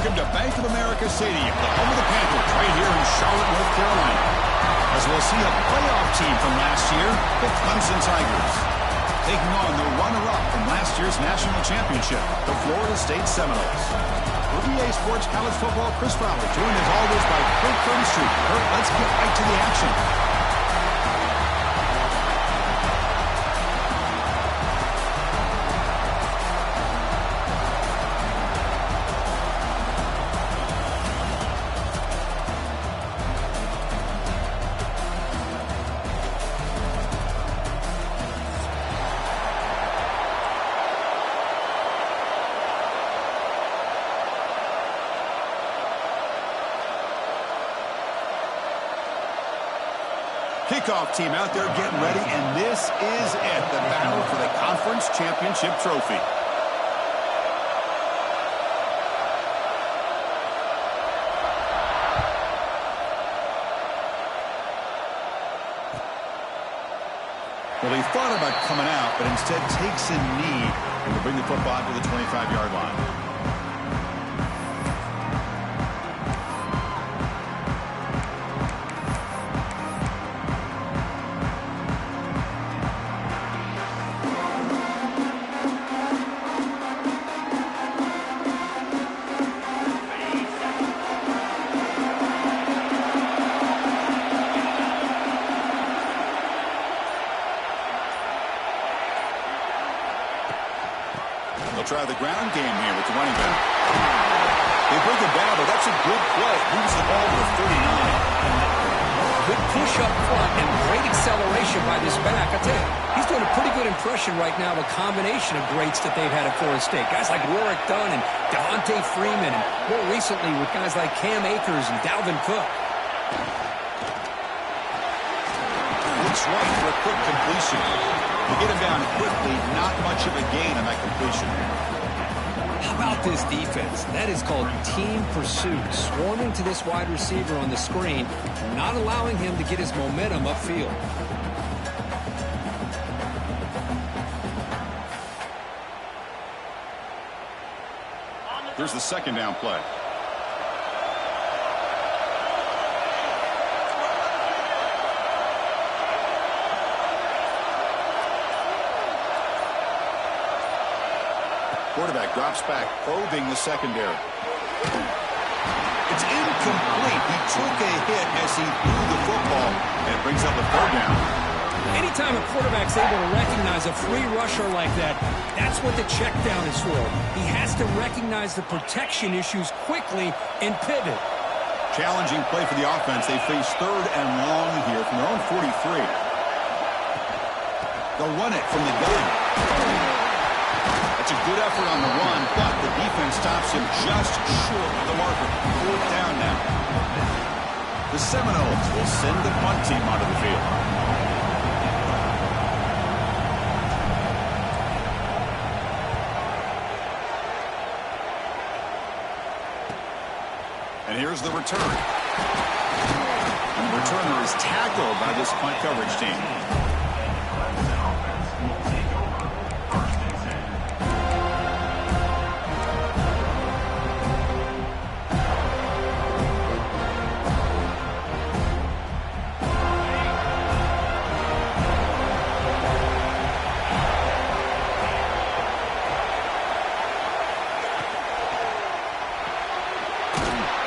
Welcome to Bank of America Stadium, the home of the Panthers, right here in Charlotte, North Carolina. As we'll see a playoff team from last year, the Clemson Tigers, taking on the runner-up from last year's national championship, the Florida State Seminoles. For EA Sports College Football, Chris Fowler, joined as always by Kurt Curtis. Kurt, let's get right to the action. Kickoff team out there getting ready, and this is it, the battle for the conference championship trophy. Well, he thought about coming out, but instead takes a knee and will bring the football to the 25-yard line. Try the ground game here with the running back. They bring it down, but that's a good play. Moves the ball to the 39. Good push up front and great acceleration by this back. I tell you, he's doing a pretty good impression right now of a combination of greats that they've had at Florida State. Guys like Warwick Dunn and Devontae Freeman, and more recently with guys like Cam Akers and Dalvin Cook. Looks right for a quick completion. To get him down quickly, not much of a gain on that completion. How about this defense? That is called team pursuit. Swarming to this wide receiver on the screen, not allowing him to get his momentum upfield. Here's the second down play. Quarterback drops back, probing the secondary. It's incomplete. He took a hit as he threw the football, and it brings up a third down. Anytime a quarterback's able to recognize a free rusher like that, that's what the check down is for. He has to recognize the protection issues quickly and pivot. Challenging play for the offense. They face third and long here from their own 43. They'll run it from the gun. That's a good effort on the run, but the defense stops him just short of the marker. Fourth down now. The Seminoles will send the punt team onto the field. And here's the return. And the returner is tackled by this punt coverage team.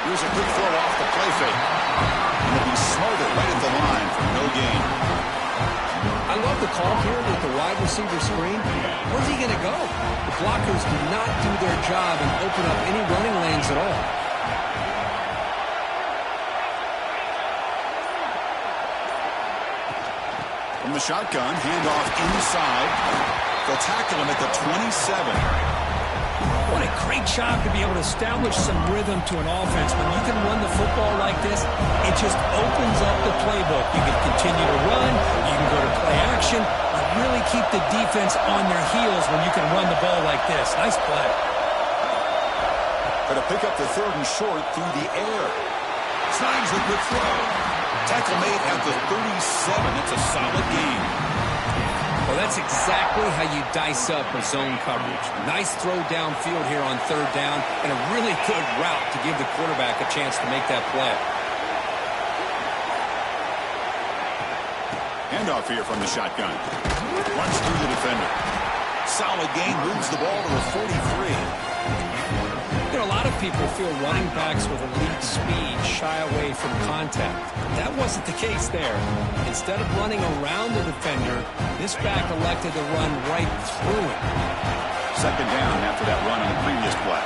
Here's a good throw off the play fake. And he'll be smothered right at the line for no gain. I love the call here with the wide receiver screen. Where's he going to go? The blockers do not do their job and open up any running lanes at all. From the shotgun, handoff inside. They'll tackle him at the 27. What a great job to be able to establish some rhythm to an offense. When you can run the football like this, it just opens up the playbook. You can continue to run, you can go to play action, but really keep the defense on their heels when you can run the ball like this. Nice play. Going to pick up the third and short through the air. Signs a good throw. Tackle made at the 37. It's a solid gain. Well, Well, that's exactly how you dice up a zone coverage. Nice throw downfield here on third down, and a really good route to give the quarterback a chance to make that play. Handoff here from the shotgun. Runs through the defender. Solid gain, moves the ball to the 43. You know, a lot of people feel running backs with elite speed shy away from contact. That wasn't the case there. Instead of running around the defender, this back elected to run right through it. Second down after that run on the previous play.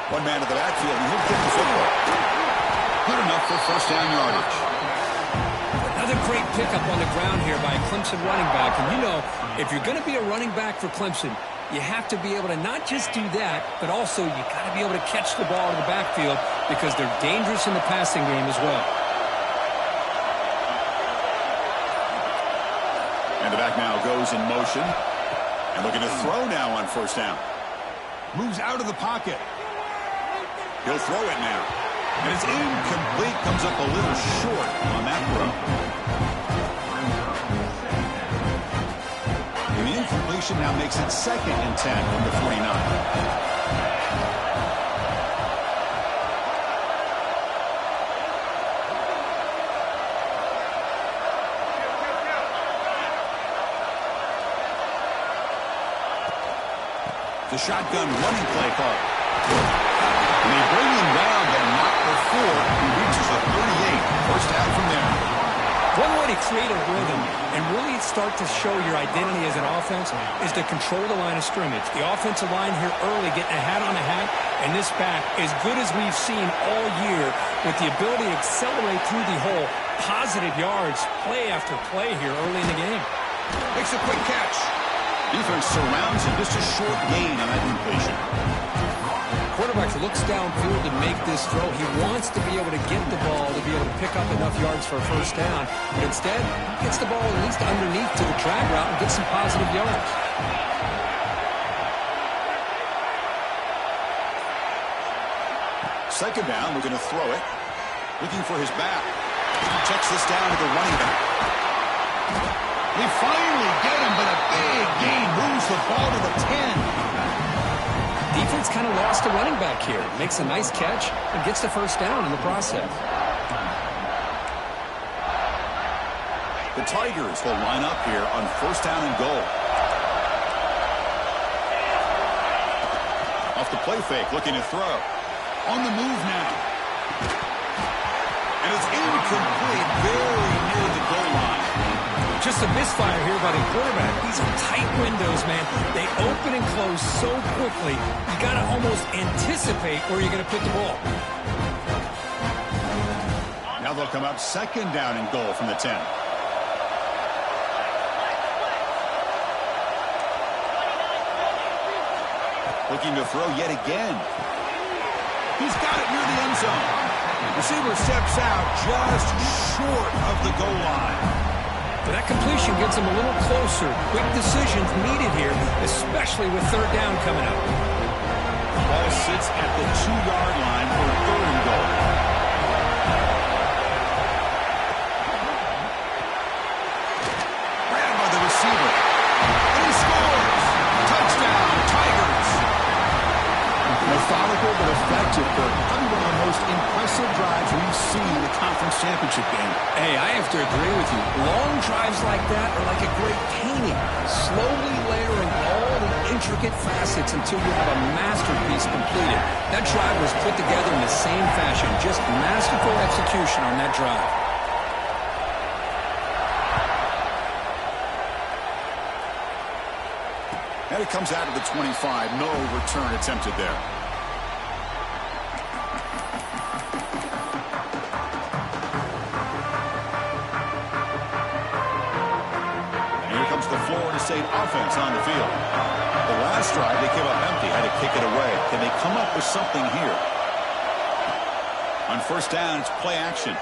One man to the backfield, and he'll get the football. Good enough for first down yardage. Another great pickup on the ground here by a Clemson running back. And you know, if you're going to be a running back for Clemson, you have to be able to not just do that, but also you got to be able to catch the ball in the backfield because they're dangerous in the passing game as well. And the back now goes in motion. And looking to throw now on first down. Moves out of the pocket. He'll throw it now. And it's incomplete. Comes up a little short on that throw. And the incompletion now makes it 2nd and 10 from the 49. The shotgun running play call. And they bring him down, but not before he reaches a 38. First down from there. One way to create a rhythm and really start to show your identity as an offense is to control the line of scrimmage. The offensive line here early getting a hat on a hat, and this back, as good as we've seen all year, with the ability to accelerate through the hole, positive yards, play after play here early in the game. Makes a quick catch. Defense surrounds him. Just a short gain on that completion. Quarterback looks downfield to make this throw. He wants to be able to get the ball to be able to pick up enough yards for a first down. But instead, gets the ball at least underneath to the drag route and gets some positive yards. Second down, looking to throw it. Looking for his back. Checks this down to the running back. They finally get him, but a big gain moves the ball to the 10. Defense kind of lost a running back here. Makes a nice catch and gets the first down in the process. The Tigers will line up here on first down and goal. Off the play fake, looking to throw. On the move now. And it's incomplete, very near the goal line. Just a misfire here by the quarterback. These are tight windows, man. They open and close so quickly, you got to almost anticipate where you're going to put the ball. Now they'll come up second down and goal from the 10. Looking to throw yet again. He's got it near the end zone. Receiver steps out just short of the goal line. But that completion gets him a little closer. Quick decisions needed here, especially with third down coming up. The ball sits at the 2-yard line for third and goal. Grabbed by the receiver. And he scores! Touchdown, Tigers! Methodical but effective, Kirk. Probably one of the most impressive drives we've seen in the conference championship game. Hey, I have to agree with you. Long drives like that are like a great painting. Slowly layering all the intricate facets until you have a masterpiece completed. That drive was put together in the same fashion. Just masterful execution on that drive. And it comes out of the 25. No return attempted there. The Florida State offense on the field. The last drive, they came up empty, had to kick it away. Can they come up with something here? On first down, it's play action.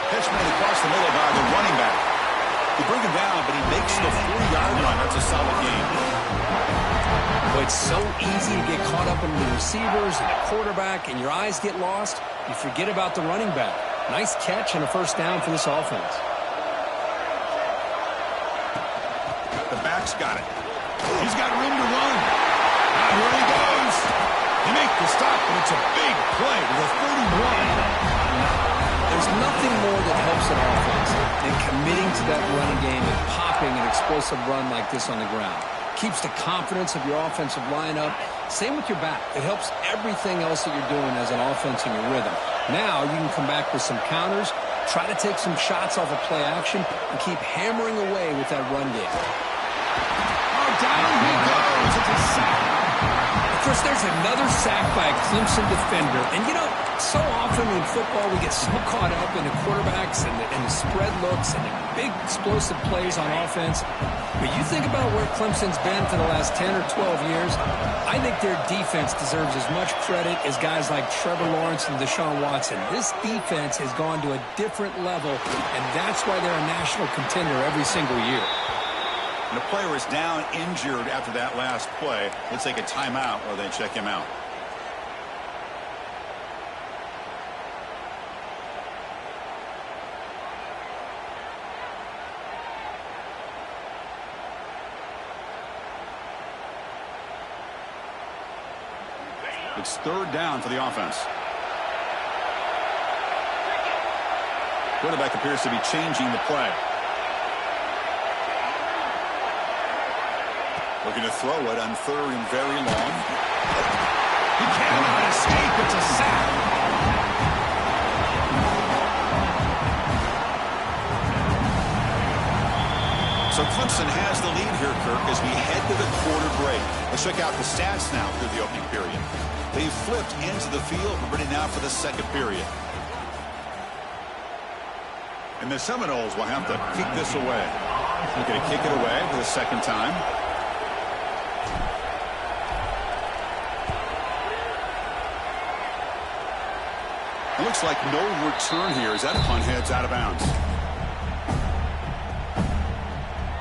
Pitch made across the middle by the running back. They bring him down, but he makes the 40-yard line. That's a solid game. But it's so easy to get caught up in the receivers and the quarterback, and your eyes get lost. You forget about the running back. Nice catch and a first down for this offense. The back's got it. He's got room to run. Now here he goes. He makes the stop, but it's a big play with a 31. There's nothing more that helps an offense than committing to that running game and popping an explosive run like this on the ground. Keeps the confidence of your offensive lineup. Same with your back. It helps everything else that you're doing as an offense in your rhythm. Now you can come back with some counters, try to take some shots off of play action, and keep hammering away with that run game. Oh, down he goes. It's a sack. Chris, there's another sack by a Clemson defender. And, you know, so often in football we get so caught up in the quarterbacks and the spread looks and the big explosive plays on offense. But you think about where Clemson's been for the last 10 or 12 years, I think their defense deserves as much credit as guys like Trevor Lawrence and Deshaun Watson. This defense has gone to a different level, and that's why they're a national contender every single year. And the player is down injured after that last play. Let's take a timeout or they check him out. It's third down for the offense. Quarterback appears to be changing the play. Looking to throw it on third and very long. He cannot escape. It's a sack. So Clemson has the lead here, Kirk, as we head to the quarter break. Let's check out the stats now through the opening period. They've flipped into the field. We're ready now for the second period. And the Seminoles will have to kick this away. They're going to kick it away for the second time. It looks like no return here as that punt heads out of bounds.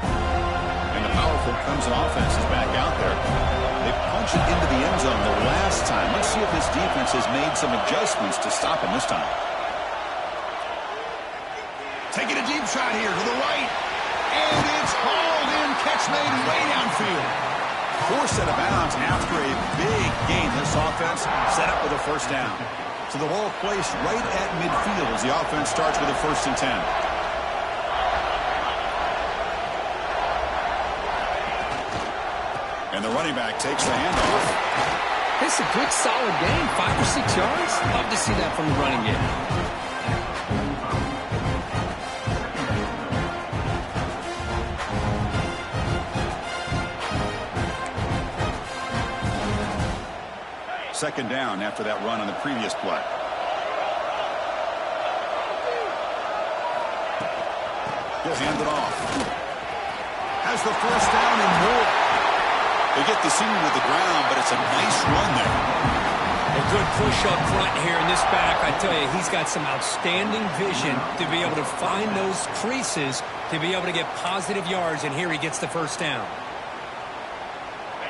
And the powerful Clemson offense is back out there. They punch it into the end zone the last time. Let's see if this defense has made some adjustments to stop him this time. Taking a deep shot here to the right. And it's hauled in. Catch made way downfield. Forced out of bounds after a big gain. This offense set up with a first down. So the ball placed right at midfield as the offense starts with a 1st and 10. And the running back takes the handoff. It's a good, solid game. 5 or 6 yards. Love to see that from the running game. Second down after that run on the previous play. He'll hand it off. Has the first down and more. They get the senior to the ground, but it's a nice run there. A good push up front here in this back. I tell you, he's got some outstanding vision to be able to find those creases, to be able to get positive yards, and here he gets the first down.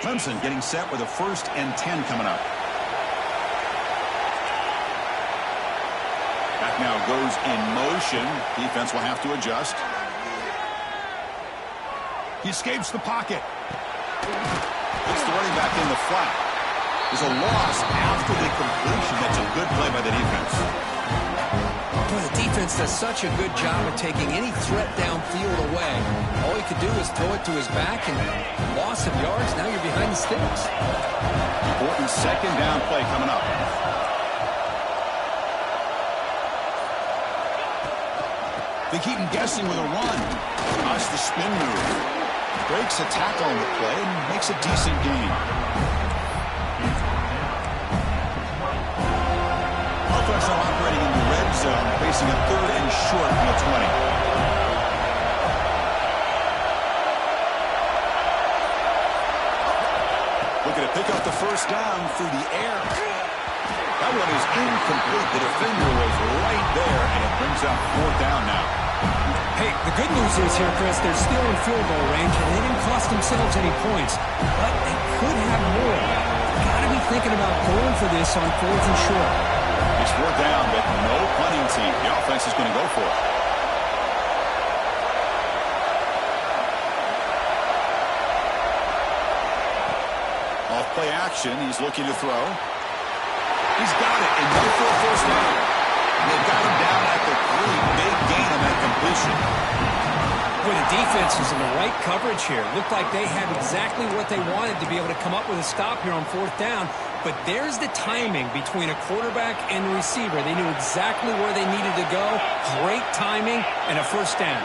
Clemson getting set with a 1st and 10 coming up. Back now goes in motion. Defense will have to adjust. He escapes the pocket. Puts the running back in the flat. There's a loss after the completion. That's a good play by the defense. Boy, the defense does such a good job of taking any threat downfield away. All he could do is throw it to his back, and loss of yards, now you're behind the sticks. Important second down play coming up. They keep him guessing with a run. Nice the spin move. Breaks a tackle on the play and makes a decent gain. Offense now operating in the red zone, facing a 3rd and short from the 20. Looking to pick up the first down through the air. That one is incomplete. The defender was right there, and it brings up 4th down now. Hey, the good news is here, Chris, they're still in field goal range, and they didn't cost themselves any points. But they could have more. Got to be thinking about going for this on 4th and short. It's 4th down, but no punting team. The offense is going to go for it. Off play action, he's looking to throw. He's got it, and no for a 1st down. They've got him down at the 3. Big gain on that completion. Boy, the defense is in the right coverage here. Looked like they had exactly what they wanted to be able to come up with a stop here on 4th down. But there's the timing between a quarterback and the receiver. They knew exactly where they needed to go. Great timing and a 1st down.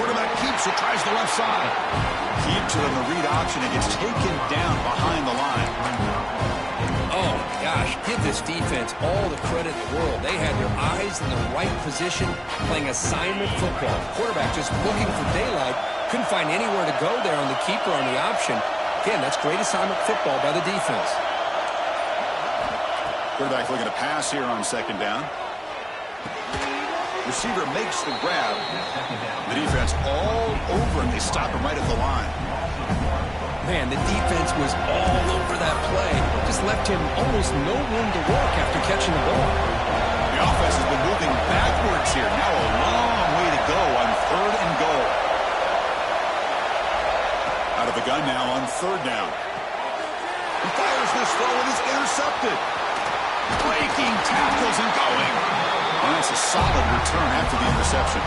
Quarterback keeps it, tries the left side. Keeps it on the read option and gets taken down behind the line. Oh, gosh, give this defense all the credit in the world. They had their eyes in the right position, playing assignment football. Quarterback just looking for daylight. Couldn't find anywhere to go there on the keeper on the option. Again, that's great assignment football by the defense. Quarterback looking to pass here on 2nd down. Receiver makes the grab. The defense all over him. They stop him right at the line. Man, the defense was all over that play. Just left him almost no room to work after catching the ball. The offense has been moving backwards here. Now a long way to go on 3rd and goal. Out of the gun now on 3rd down. He fires this throw and is intercepted. Breaking tackles and going. And that's a solid return after the interception.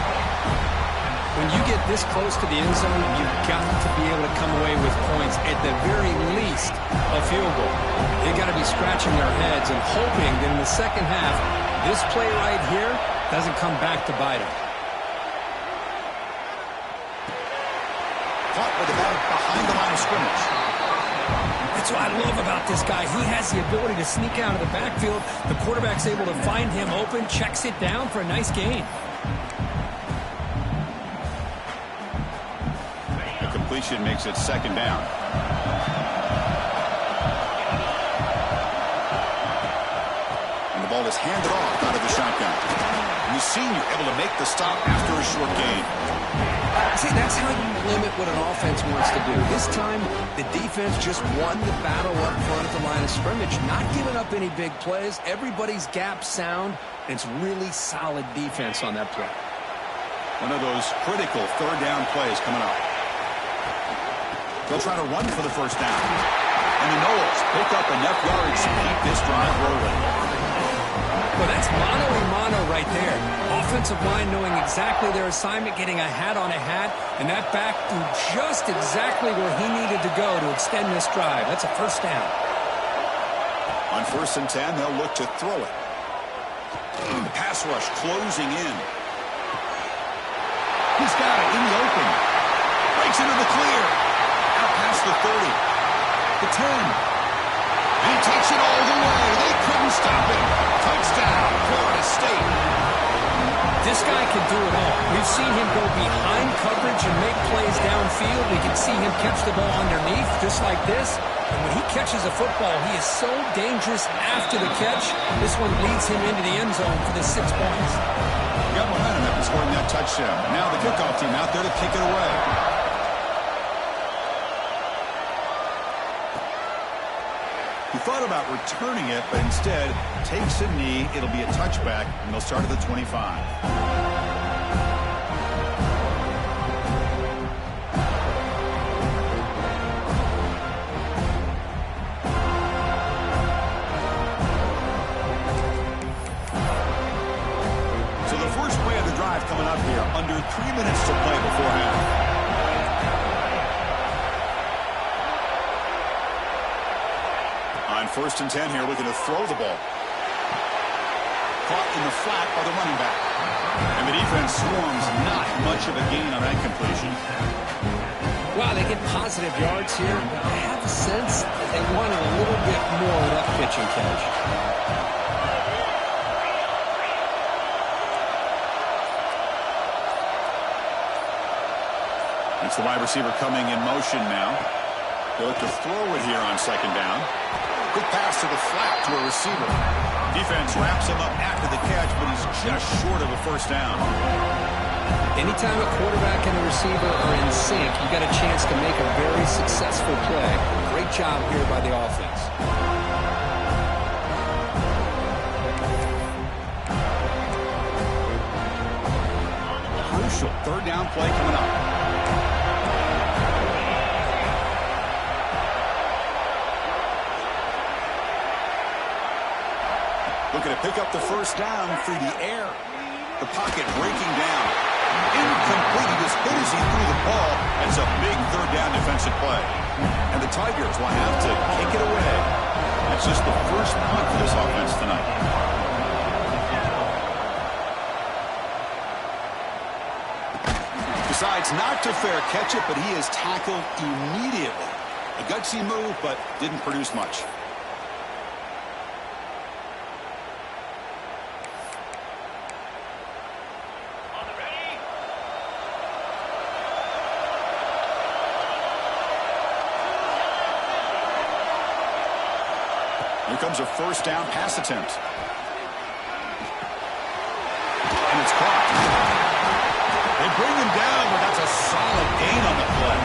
When you get this close to the end zone, you've got to be able to come away with points, at the very least, a field goal. They've got to be scratching their heads and hoping that in the second half, this play right here doesn't come back to bite them. Caught with the ball behind the line of scrimmage. That's what I love about this guy. He has the ability to sneak out of the backfield. The quarterback's able to find him open, checks it down for a nice gain. The completion makes it 2nd down. And the ball is handed off out of the shotgun. And the senior able to make the stop after a short gain. See, that's how you limit what an offense wants to do. This time, the defense just won the battle up front at the line of scrimmage, not giving up any big plays. Everybody's gap sound, and it's really solid defense on that play. One of those critical 3rd down plays coming up. They'll try to run for the 1st down. And the Noles pick up enough yards to keep this drive rolling. Well, that's mano-a-mano right there. Offensive line knowing exactly their assignment, getting a hat on a hat, and that back threw just exactly where he needed to go to extend this drive. That's a 1st down. On 1st and 10, they'll look to throw it. The pass rush closing in. He's got it in the open. Breaks into the clear. Out past the 30. The 10. And he takes it all the way. They couldn't stop him. Touchdown, Florida State. This guy can do it all. We've seen him go behind coverage and make plays downfield. We can see him catch the ball underneath just like this. And when he catches a football, he is so dangerous after the catch. This one leads him into the end zone for the 6 points. Got momentum after scoring that touchdown. Now the kickoff team out there to kick it away. He thought about returning it, but instead takes a knee. It'll be a touchback, and they'll start at the 25. So the first play of the drive coming up here, under 3 minutes to play before half. On 1st and 10 here, looking to throw the ball. Caught in the flat by the running back. And the defense swarms, not much of a gain on that completion. Wow, they get positive yards here. I have a sense that they wanted a little bit more of that pitch and catch. It's the wide receiver coming in motion now. They look to throw it here on 2nd down. Quick pass to the flat to a receiver. Defense wraps him up after the catch, but he's just short of a first down. Anytime a quarterback and a receiver are in sync, you got a chance to make a very successful play. Great job here by the offense. Crucial third down play coming up. Looking to pick up the first down through the air. The pocket breaking down. Incomplete. He just hit as he threw the ball. It's a big third down defensive play. And the Tigers will have to kick it away. That's just the first punt for this offense tonight. Decides not to fair catch it, but he is tackled immediately. A gutsy move, but didn't produce much. Here comes a first down pass attempt. And it's caught. They bring him down, but that's a solid gain on the play.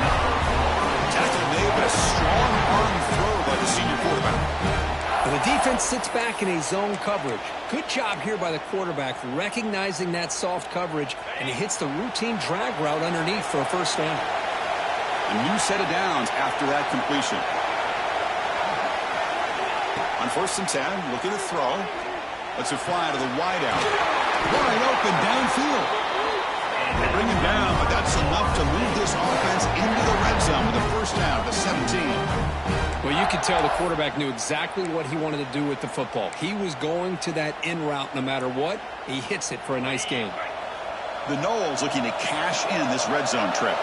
Tackle made, but a strong arm throw by the senior quarterback. And the defense sits back in a zone coverage. Good job here by the quarterback recognizing that soft coverage, and he hits the routine drag route underneath for a first down. A new set of downs after that completion. On 1st and 10, looking to throw. Lets it fly to the wideout. Wide open downfield. They bring him down, but that's enough to move this offense into the red zone with a first down to 17. Well, you could tell the quarterback knew exactly what he wanted to do with the football. He was going to that in route no matter what. He hits it for a nice gain. The Noles looking to cash in this red zone trip.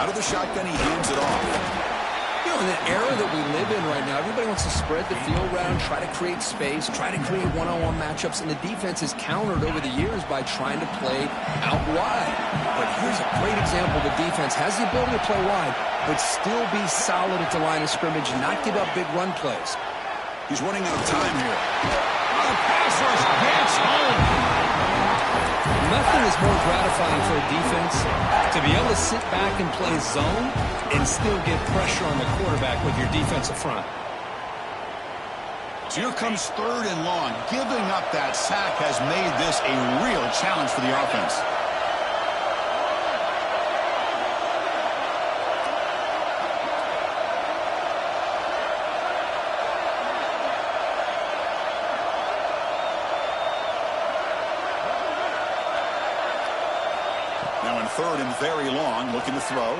Out of the shotgun, he hands it off. You know, in the era that we live in right now, everybody wants to spread the field around, try to create space, try to create one-on-one matchups, and the defense has countered over the years by trying to play out wide. But here's a great example. The defense has the ability to play wide, but still be solid at the line of scrimmage, not give up big run plays. He's running out of time here. Oh, pass rush gets home. Nothing is more gratifying for a defense to be able to sit back and play zone and still get pressure on the quarterback with your defensive front. So here comes 3rd and long. Giving up that sack has made this a real challenge for the offense. Now in 3rd and very long, looking to throw.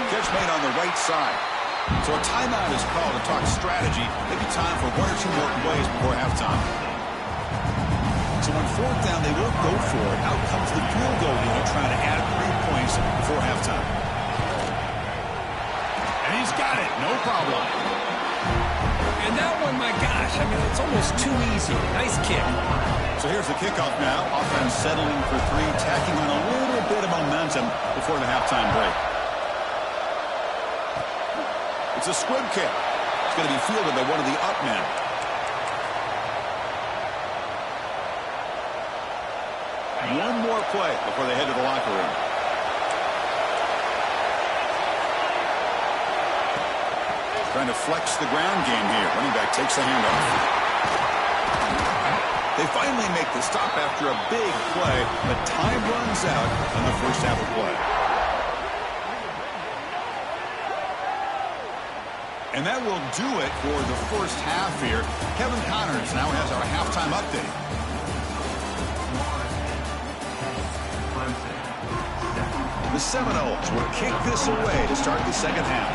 Catch made on the right side. So a timeout is called to talk strategy. Maybe time for 1 or 2 more plays before halftime. So on 4th down, they won't go for it. Out comes the field goal unit trying to add 3 points before halftime. And he's got it. No problem. And that one, my gosh, I mean, it's almost too easy. Nice kick. So here's the kickoff now. Offense settling for 3, tacking on a little bit of momentum before the halftime break. It's a squib kick. It's going to be fielded by one of the up men. One more play before they head to the locker room. Trying to flex the ground game here. Running back takes the handoff. They finally make the stop after a big play, but time runs out on the first half of play. And that will do it for the first half here. Kevin Connors now has our halftime update. The Seminoles will kick this away to start the second half.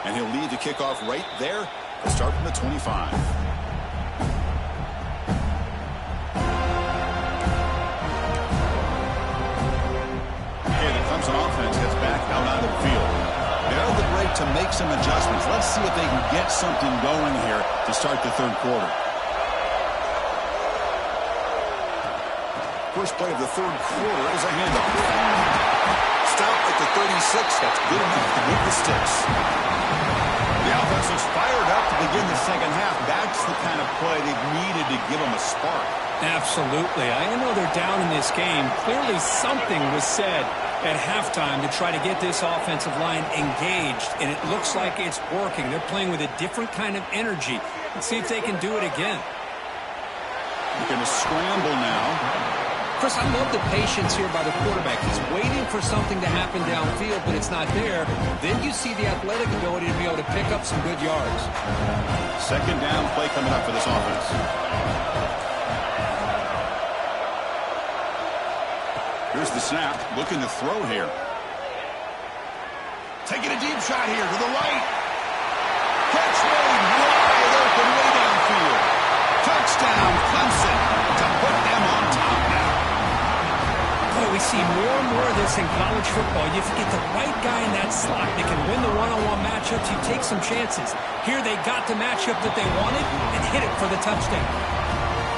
And he'll lead the kickoff right there to start from the 25. Okay, the Clemson offense gets back out on the field. They're out of the break to make some adjustments. Let's see if they can get something going here to start the 3rd quarter. first play of the third quarter is a handoff. Stop at the 36. That's good enough to move the sticks. The offense is fired up to begin the second half. That's the kind of play they've needed to give them a spark. Absolutely. I know they're down in this game. Clearly something was said at halftime to try to get this offensive line engaged, and it looks like it's working. They're playing with a different kind of energy. Let's see if they can do it again. They're going to scramble now. Chris, I love the patience here by the quarterback. He's waiting for something to happen downfield, but it's not there. Then you see the athletic ability to be able to pick up some good yards. Second down play coming up for this offense. Here's the snap. Looking to throw here. Taking a deep shot here to the right. Catch made wide open way downfield. Touchdown, Clemson, to put them on top now. Boy, we see more and more of this in college football. You get the right guy in that slot. They can win the one-on-one matchups. You take some chances. Here they got the matchup that they wanted and hit it for the touchdown.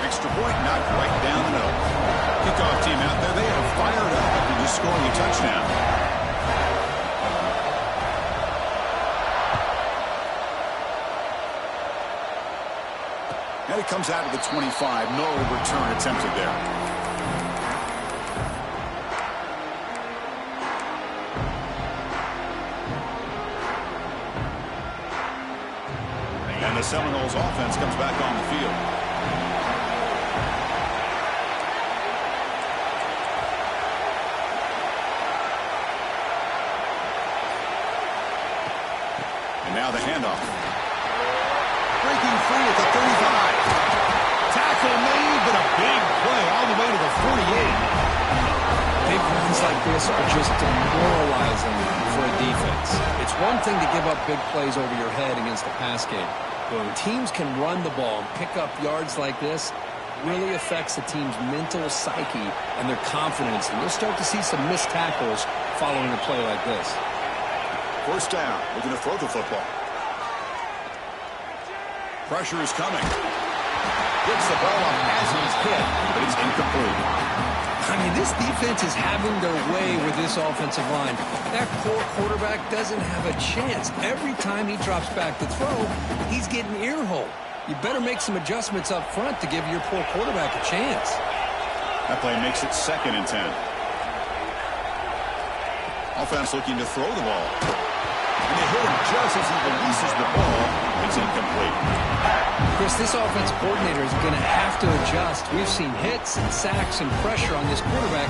Extra point knocked right down the middle. Kickoff team out there. They are fired up after just scoring a touchdown. And it comes out of the 25. No return attempted there. And the Seminoles offense comes back on the field. And now the handoff. Breaking free at the 35. Tackle made, but a big play all the way to the 48. Big runs like this are just demoralizing for a defense. It's one thing to give up big plays over your head against the pass game. But when teams can run the ball and pick up yards like this, it really affects the team's mental psyche and their confidence. And you'll start to see some missed tackles following a play like this. First down. Looking to throw the football. Pressure is coming. Gets the ball up as he's hit, but it's incomplete. I mean, this defense is having their way with this offensive line. That poor quarterback doesn't have a chance. Every time he drops back to throw, he's getting ear-hole. You better make some adjustments up front to give your poor quarterback a chance. That play makes it 2nd and 10. Offense looking to throw the ball. And they hit him just as he releases the ball. It's incomplete. Chris, this offense coordinator is going to have to adjust. We've seen hits and sacks and pressure on this quarterback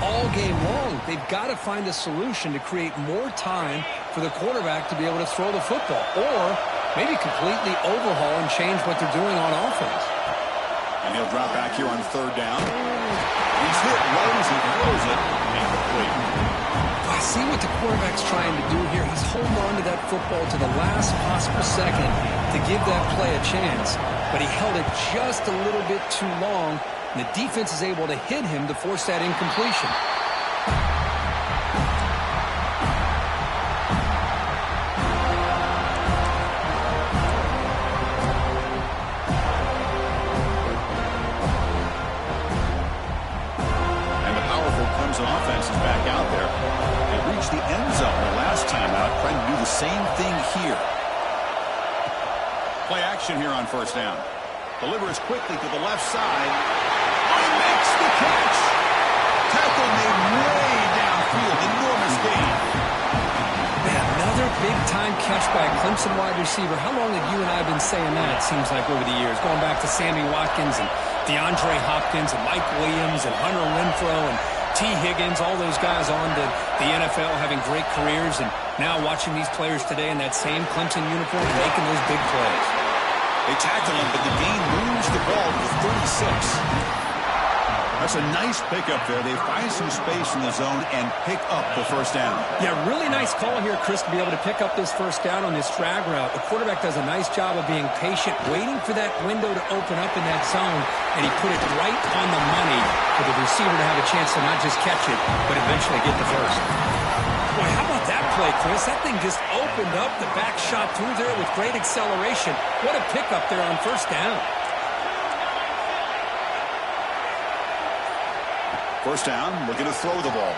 all game long. They've got to find a solution to create more time for the quarterback to be able to throw the football, or maybe completely overhaul and change what they're doing on offense. And he'll drop back here on 3rd down. He's hit right as he throws it. Incomplete. I see what the quarterback's trying to do here. He's holding on to that football to the last possible second to give that play a chance. But he held it just a little bit too long, and the defense is able to hit him to force that incompletion. And the powerful Clemson offense is back out there. They reached the end zone the last time out, trying to do the same thing here. Play action here on 1st down. Delivers quickly to the left side. Oh, he makes the catch. Tackle made way downfield. Enormous gain. Man, another big-time catch by a Clemson wide receiver. How long have you and I been saying that, it seems like, over the years? Going back to Sammy Watkins and DeAndre Hopkins and Mike Williams and Hunter Renfrow and T. Higgins, all those guys on to the NFL having great careers, and now watching these players today in that same Clemson uniform making those big plays. They tackle him, but the gain moves the ball to the 36. That's a nice pickup there. They find some space in the zone and pick up the 1st down. Yeah, really nice call here, Chris, to be able to pick up this 1st down on this drag route. The quarterback does a nice job of being patient, waiting for that window to open up in that zone, and he put it right on the money for the receiver to have a chance to not just catch it, but eventually get the 1st. Boy, how about that play, Chris? That thing just opened up, the back shot through there with great acceleration. What a pickup there on 1st down. First down, looking to throw the ball.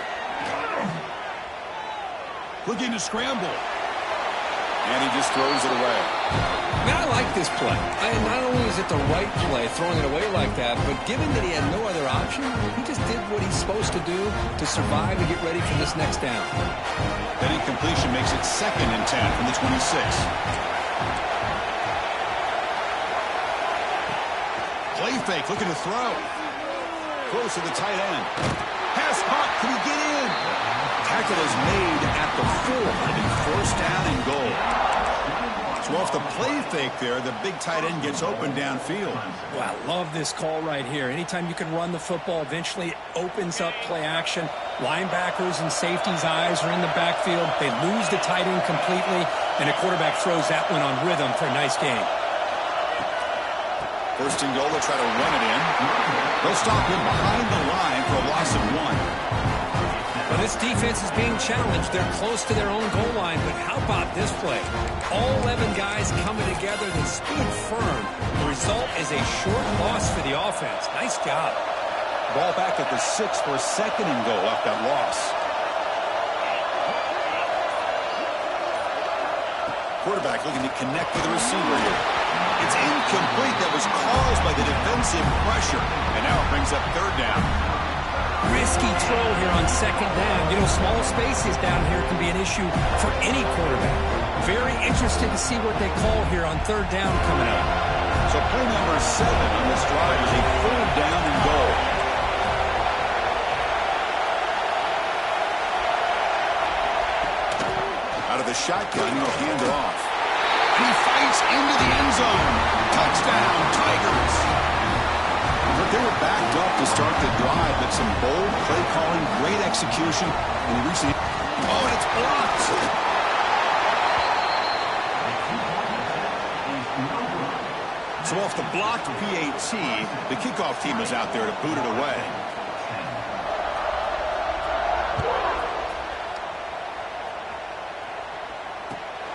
Looking to scramble. And he just throws it away. Man, I like this play. Not only is it the right play, throwing it away like that, but given that he had no other option, he just did what he's supposed to do to survive and get ready for this next down. That incompletion makes it 2nd and 10 from the 26. Play fake, looking to throw. Throws to the tight end. Pass caught. Can he get in? Tackle is made at the 4. It'll be first down and goal. So off the play fake there, the big tight end gets open downfield. Well, I love this call right here. Anytime you can run the football, eventually it opens up play action. Linebackers and safeties' eyes are in the backfield. They lose the tight end completely, and the quarterback throws that one on rhythm for a nice gain. First and goal, they'll try to run it in. They'll stop him behind the line for a loss of 1. Well, this defense is being challenged. They're close to their own goal line, but how about this play? All 11 guys coming together. They stood firm. The result is a short loss for the offense. Nice job. Ball back at the 6 for a 2nd and goal after that loss. Quarterback looking to connect with the receiver here. It's incomplete. That was caused by the defensive pressure. And now it brings up 3rd down. Risky throw here on 2nd down. You know, small spaces down here can be an issue for any quarterback. Very interested to see what they call here on 3rd down coming up. So play number 7 on this drive is a 3rd down and goal. Out of the shotgun, he'll hand it off. And he fights into the end zone. Touchdown, Tigers. But they were backed up to start the drive, but some bold play calling, great execution, and he reached the... Oh, and it's blocked. So off the blocked PAT, the kickoff team is out there to boot it away.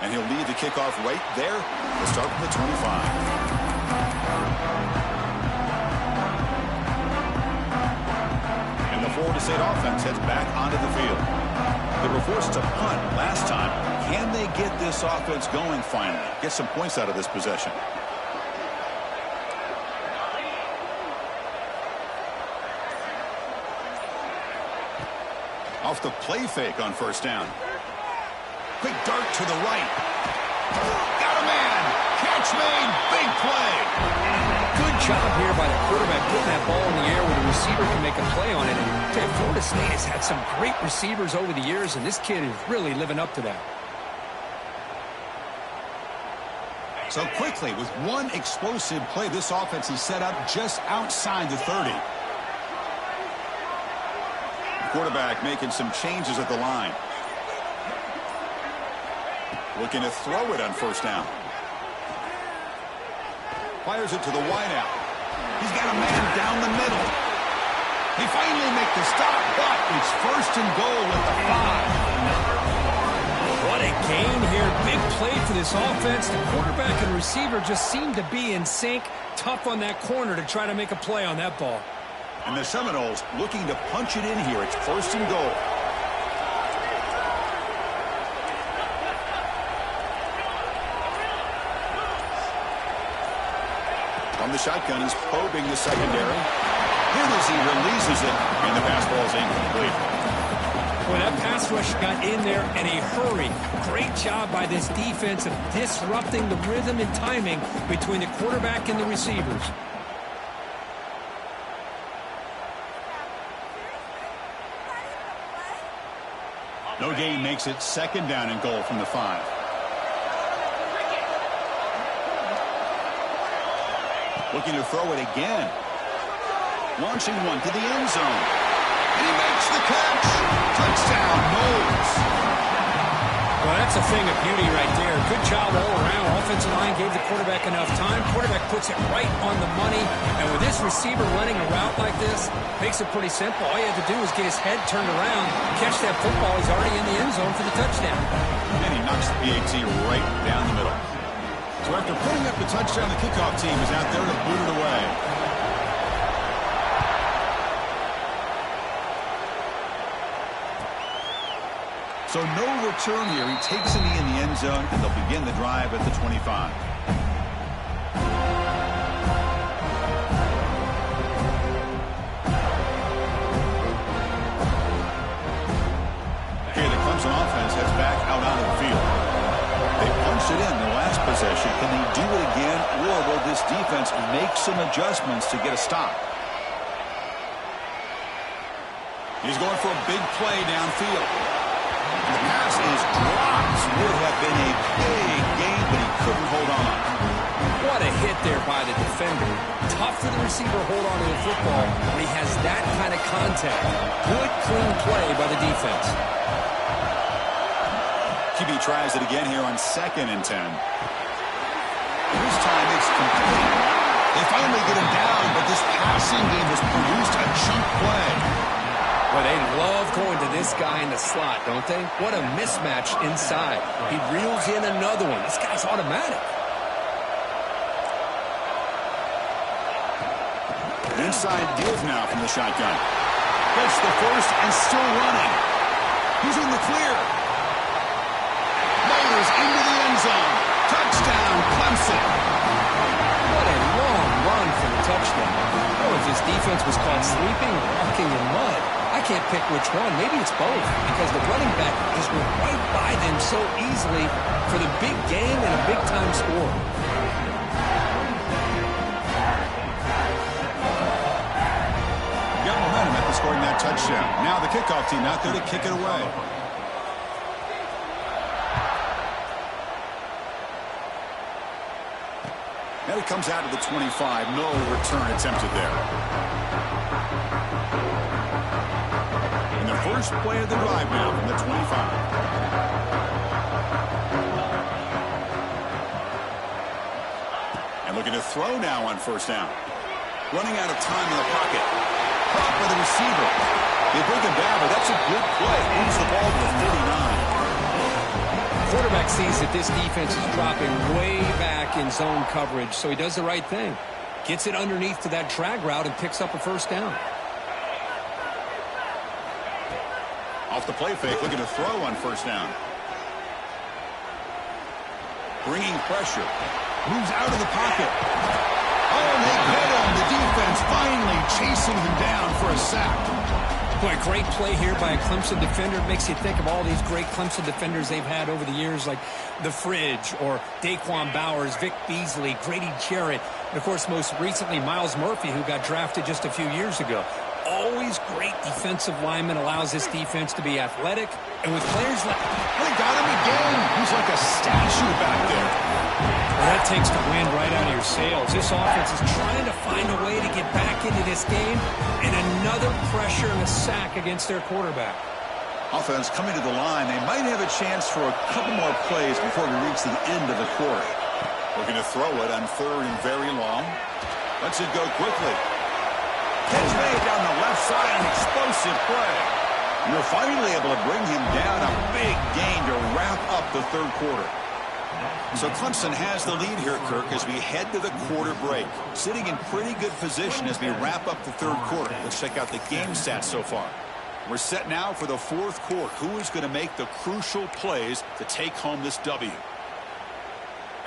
And he'll lead the kickoff right there. We'll start from the 25. And the Florida State offense heads back onto the field. They were forced to punt last time. Can they get this offense going finally? Get some points out of this possession. Off the play fake on 1st down. Quick dart to the right. Got a man. Catch made. Big play. Good job here by the quarterback putting that ball in the air where the receiver can make a play on it. And Florida State has had some great receivers over the years, and this kid is really living up to that. So quickly, with one explosive play, this offense is set up just outside the 30. The quarterback making some changes at the line. Looking to throw it on 1st down. Fires it to the wideout. He's got a man down the middle. He finally makes the stop, but it's 1st and goal at the 5. What a gain here. Big play for this offense. The quarterback and receiver just seem to be in sync. Tough on that corner to try to make a play on that ball. And the Seminoles looking to punch it in here. It's 1st and goal. From the shotgun, he's probing the secondary. Here as he releases it, and the pass ball is incomplete. Well, that pass rush got in there in a hurry. Great job by this defense of disrupting the rhythm and timing between the quarterback and the receivers. No gain makes it 2nd down and goal from the 5. Looking to throw it again. Launching one to the end zone. And he makes the catch. Touchdown, Knowles. Well, that's a thing of beauty right there. Good job all around. Offensive line gave the quarterback enough time. Quarterback puts it right on the money. And with this receiver running a route like this, makes it pretty simple. All you have to do is get his head turned around, catch that football. He's already in the end zone for the touchdown. And he knocks the PAT right down the middle. So after putting up the touchdown, the kickoff team is out there to boot it away. So no return here. He takes a knee in the end zone, and they'll begin the drive at the 25. Okay, the Clemson offense heads back out onto the field. They punched it in the last possession. Can they do it again, or will this defense make some adjustments to get a stop? He's going for a big play downfield. The pass is dropped. Would have been a big gain, but he couldn't hold on. What a hit there by the defender. Tough for the receiver to hold on to the football when he has that kind of contact. Good, clean play by the defense. QB tries it again here on 2nd and 10. This time it's complete. They finally get him down, but this passing game has produced a chunk play. Well, they love going to this guy in the slot, don't they? What a mismatch inside. He reels in another one. This guy's automatic. Inside give now from the shotgun. Gets the first and still running. He's in the clear. Motors into the end zone. Touchdown, Clemson. What a long run for the touchdown. Oh, if this defense was caught sleeping or walking in mud, I can't pick which one. Maybe it's both, because the running back just went right by them so easily for the big game and a big-time score. Got momentum after scoring that touchdown. Now the kickoff team out there to kick it away. Now he comes out to the 25. No return attempted there. And the first play of the drive now from the 25. And looking to throw now on first down. Running out of time in the pocket. Caught by the receiver. They bring him down, but that's a good play. Moves the ball to the 49. Quarterback sees that this defense is dropping way back in zone coverage, so he does the right thing. Gets it underneath to that drag route and picks up a first down. Off the play fake, looking to throw on first down. Bringing pressure. Moves out of the pocket. Oh, they get him. The defense finally chasing him down for a sack. Boy, great play here by a Clemson defender. It makes you think of all these great Clemson defenders they've had over the years, like The Fridge or Daquan Bowers, Vic Beasley, Grady Jarrett, and, of course, most recently, Miles Murphy, who got drafted just a few years ago. Always great defensive lineman, allows this defense to be athletic. And with players like... They got him again. He's like a statue back there. Well, that takes the wind right out of your sails. This offense is trying to find a way to get back into this game, and another pressure and a sack against their quarterback. Offense coming to the line. They might have a chance for a couple more plays before we reach the end of the quarter. Looking to throw it on 3rd and very long. Lets it go quickly. Catch made down the left side, an explosive play. You're finally able to bring him down. A big gain to wrap up the 3rd quarter. So Clemson has the lead here, Kirk, as we head to the quarter break. Sitting in pretty good position as we wrap up the 3rd quarter. Let's check out the game stats so far. We're set now for the 4th quarter. Who is going to make the crucial plays to take home this W?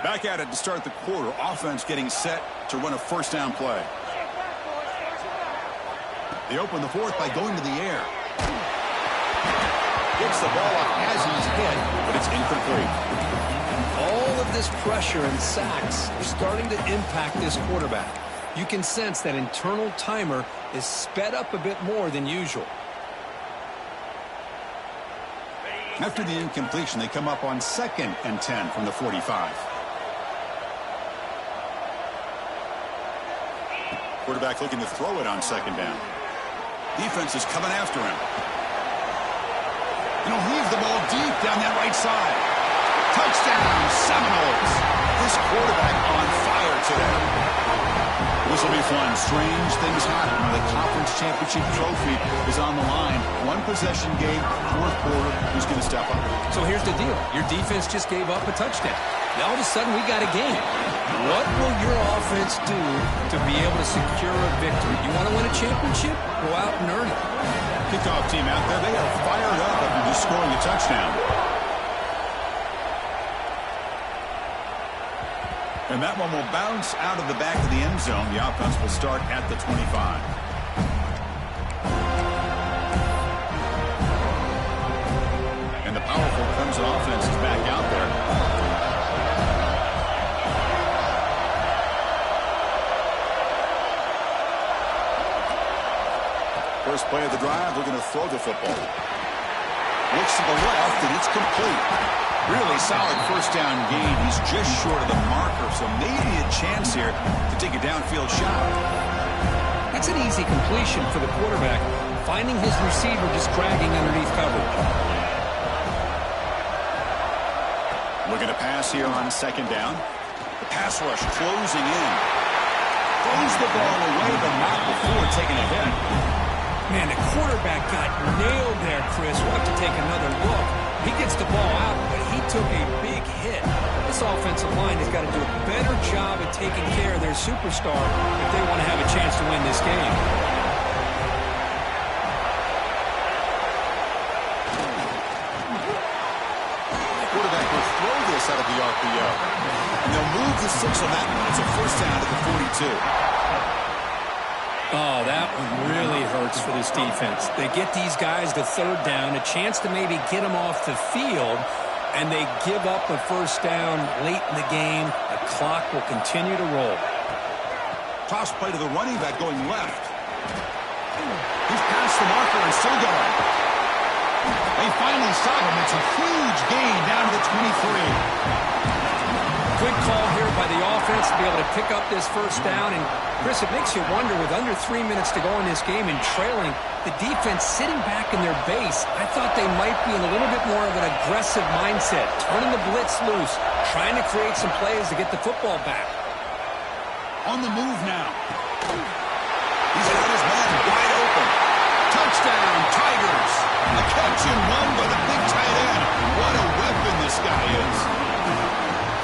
Back at it to start the quarter. Offense getting set to run a first down play. They open the 4th by going to the air. Gets the ball up as he's hit, but it's incomplete. All of this pressure and sacks are starting to impact this quarterback. You can sense that internal timer is sped up a bit more than usual. After the incompletion, they come up on 2nd and 10 from the 45. Quarterback looking to throw it on 2nd down. Defense is coming after him. And he'll leave the ball deep down that right side. Touchdown, Seminoles. This quarterback on fire today. This will be fun. Strange things happen when the conference championship trophy is on the line. One possession game, 4th quarter. Who's going to step up? So here's the deal. Your defense just gave up a touchdown. Now all of a sudden we got a game. What will your offense do to be able to secure a victory? You want to win a championship? Go out and earn it. Kickoff team out there. They are fired up after He's scoring a touchdown. And that one will bounce out of the back of the end zone. The offense will start at the 25. And the powerful Clemson offense is back out there. First play of the drive, we're going to throw the football. Looks to the left, and it's complete. Really solid first down gain. He's just short of the marker, so maybe a chance here to take a downfield shot. That's an easy completion for the quarterback, finding his receiver just dragging underneath coverage. Looking to pass here on second down. The pass rush closing in. Throws the ball away, but not before taking a hit. Man, the quarterback got nailed there, Chris. We'll have to take another look. He gets the ball out, but he took a big hit. This offensive line has got to do a better job at taking care of their superstar if they want to have a chance to win this game. The quarterback will throw this out of the RPO. And they'll move the 6 on that one. It's a first down at the 42. Oh, that one really hurts for this defense. They get these guys to third down, a chance to maybe get them off the field, and they give up a first down late in the game. The clock will continue to roll. Toss play to the running back going left. He's past the marker and still going. They finally stop him. It's a huge gain down to the 23. Good call here by the offense to be able to pick up this first down. And, Chris, it makes you wonder, with under 3 minutes to go in this game and trailing, the defense sitting back in their base, I thought they might be in a little bit more of an aggressive mindset, turning the blitz loose, trying to create some plays to get the football back. On the move now. He's got his man wide open. Touchdown, Tigers. A catch and run by the big tight end. What a weapon this guy is.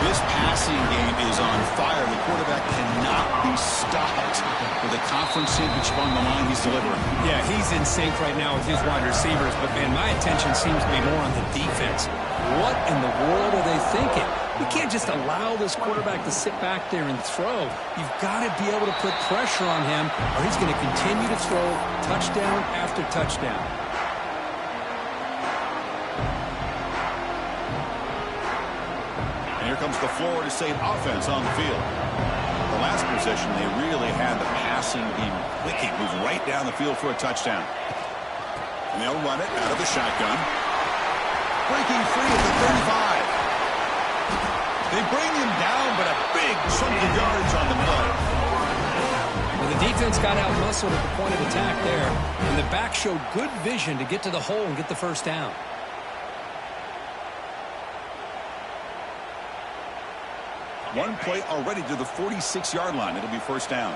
This passing game is on fire. The quarterback cannot be stopped. With a conference championship on the line, he's delivering. Yeah, he's in sync right now with his wide receivers. But, man, my attention seems to be more on the defense. What in the world are they thinking? You can't just allow this quarterback to sit back there and throw. You've got to be able to put pressure on him, or he's going to continue to throw touchdown after touchdown. Here comes the Florida State offense on the field. The last possession, they really had the passing game clicking, move right down the field for a touchdown. And they'll run it out of the shotgun. Breaking free at the 35. They bring him down, but a big chunk of yards on the play. Well, the defense got out-muscled at the point of attack there, and the back showed good vision to get to the hole and get the first down. One play already to the 46-yard line. It'll be first down.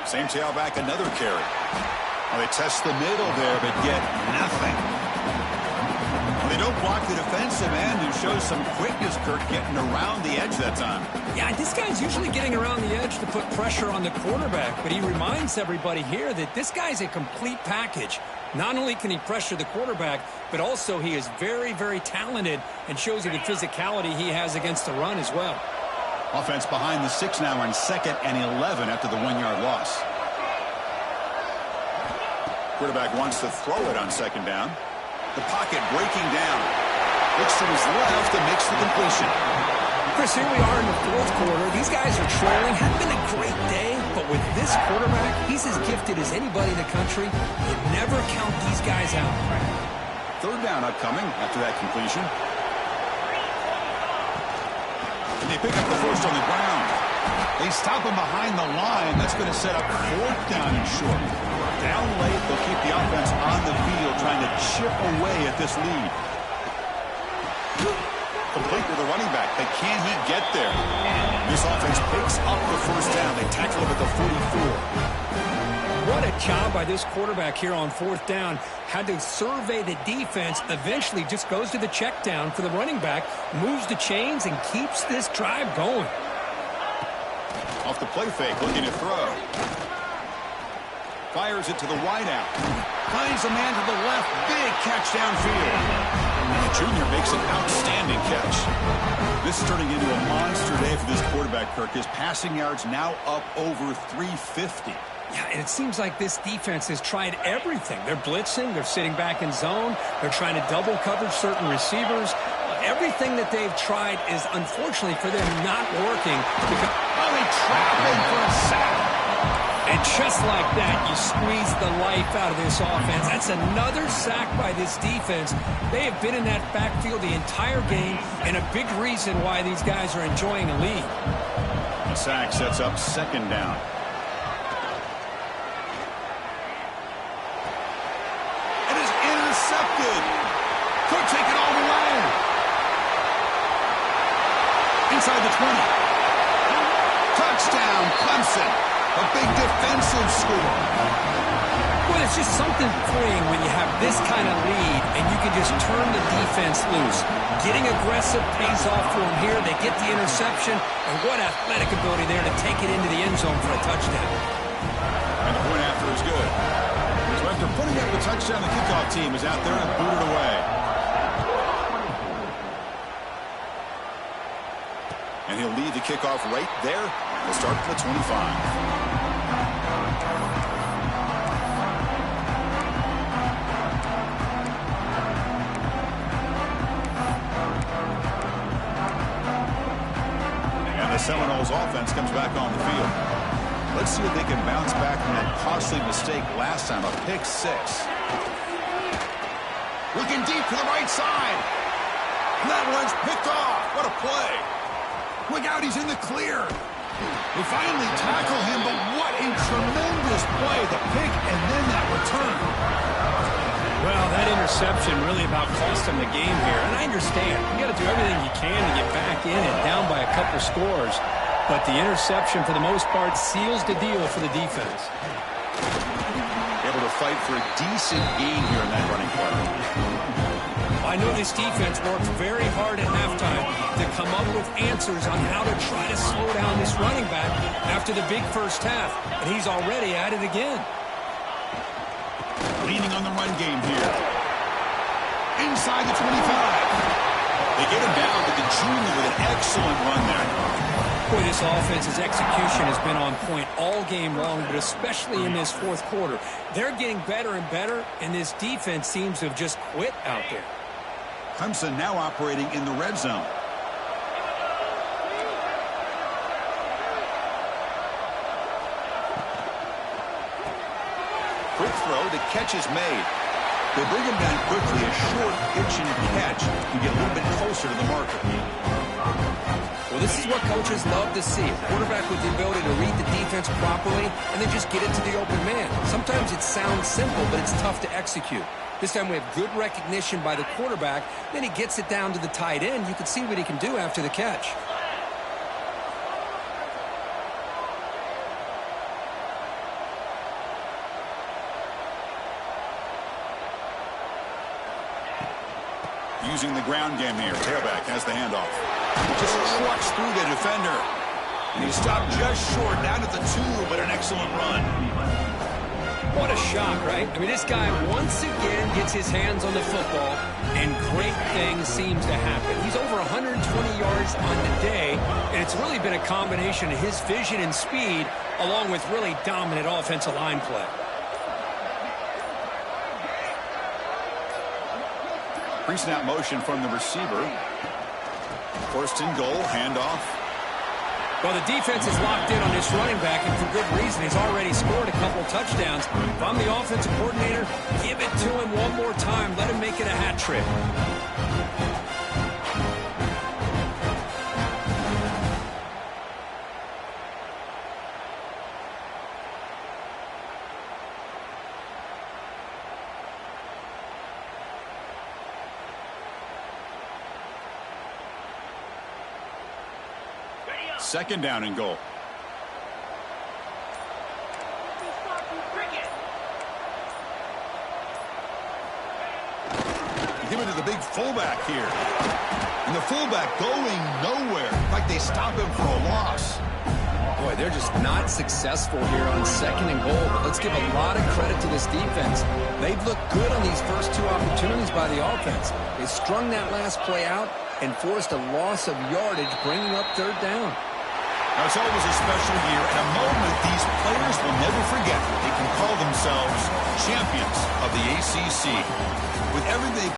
Same tailback, another carry. Well, they test the middle there, but get nothing. Well, they don't block the defensive end, who shows some quickness, Kirk, getting around the edge that time. Yeah, this guy's usually getting around the edge to put pressure on the quarterback, but he reminds everybody here that this guy's a complete package. Not only can he pressure the quarterback, but also he is very, very talented and shows you the physicality he has against the run as well. Offense behind the 6 now on 2nd and 11 after the 1-yard loss. Quarterback wants to throw it on 2nd down. The pocket breaking down. Looks to his left and makes the completion. Chris, here we are in the 4th quarter. These guys are trailing. Hadn't been a great day, but with this quarterback, he's as gifted as anybody in the country. You never count these guys out. 3rd down upcoming after that completion. And they pick up the first on the ground. They stop him behind the line. That's going to set up 4th down and short. Down late, they'll keep the offense on the field, trying to chip away at this lead. Complete with the running back. But can he get there? This offense picks up the first down. They tackle him at the 44. What a job by this quarterback here on 4th down. Had to survey the defense. Eventually just goes to the check down for the running back. Moves the chains and keeps this drive going. Off the play fake, looking to throw. Fires it to the wideout. Finds a man to the left. Big catch downfield. And the junior makes an outstanding catch. This is turning into a monster day for this quarterback, Kirk. His passing yards now up over 350. Yeah, and it seems like this defense has tried everything. They're blitzing. They're sitting back in zone. They're trying to double cover certain receivers. Everything that they've tried is, unfortunately for them, not working. Oh, they trap him for a sack. And just like that, you squeeze the life out of this offense. That's another sack by this defense. They have been in that backfield the entire game, and a big reason why these guys are enjoying a lead. The sack sets up second down. It is intercepted. Could take it all the way. Inside the 20. Touchdown, Clemson. A big defensive score. Well, it's just something freeing when you have this kind of lead and you can just turn the defense loose. Getting aggressive pays off for them here. They get the interception, and what athletic ability there to take it into the end zone for a touchdown. And the point after is good. So after putting up the touchdown, the kickoff team is out there and booted away. And he'll lead the kickoff right there. We'll start from the 25. And the Seminoles offense comes back on the field. Let's see if they can bounce back from that costly mistake last time, a pick six. Looking deep to the right side. And that one's picked off. What a play. Look out, he's in the clear. They finally tackle him, but what a tremendous play. The pick and then that return. Well, that interception really about cost them the game here. And I understand. You got to do everything you can to get back in and down by a couple scores. But the interception, for the most part, seals the deal for the defense. Able to fight for a decent gain here in that running play. I know this defense worked very hard at halftime to come up with answers on how to try to slow down this running back after the big first half. And he's already at it again. Leaning on the run game here. Inside the 25. They get him down to the junior with an excellent run there. Boy, this offense's execution has been on point all game long, but especially in this fourth quarter. They're getting better and better, and this defense seems to have just quit out there. Clemson now operating in the red zone. Quick throw, the catch is made. They bring him down quickly, a short pitch and catch to get a little bit closer to the marker. Well, this is what coaches love to see. A quarterback with the ability to read the defense properly and then just get it to the open man. Sometimes it sounds simple, but it's tough to execute. This time we have good recognition by the quarterback. Then he gets it down to the tight end. You can see what he can do after the catch. Using the ground game here. Tailback has the handoff. Just trucks through the defender. And he stopped just short, down at the 2, but an excellent run. What a shot, right? I mean, this guy once again gets his hands on the football, and great things seems to happen. He's over 120 yards on the day, and it's really been a combination of his vision and speed, along with really dominant offensive line play. Pre-snap motion from the receiver. First and goal, handoff. Well, the defense is locked in on this running back, and for good reason. He's already scored a couple touchdowns. If I'm the offensive coordinator, give it to him one more time. Let him make it a hat trick. Second down and goal. Give it to the big fullback here. And the fullback going nowhere. Like they stop him for a loss. Boy, they're just not successful here on 2nd and goal, but let's give a lot of credit to this defense. They've looked good on these first 2 opportunities by the offense. They strung that last play out and forced a loss of yardage, bringing up 3rd down. Now, it's always a special year and a moment these players will never forget. They can call themselves champions of the ACC. With everything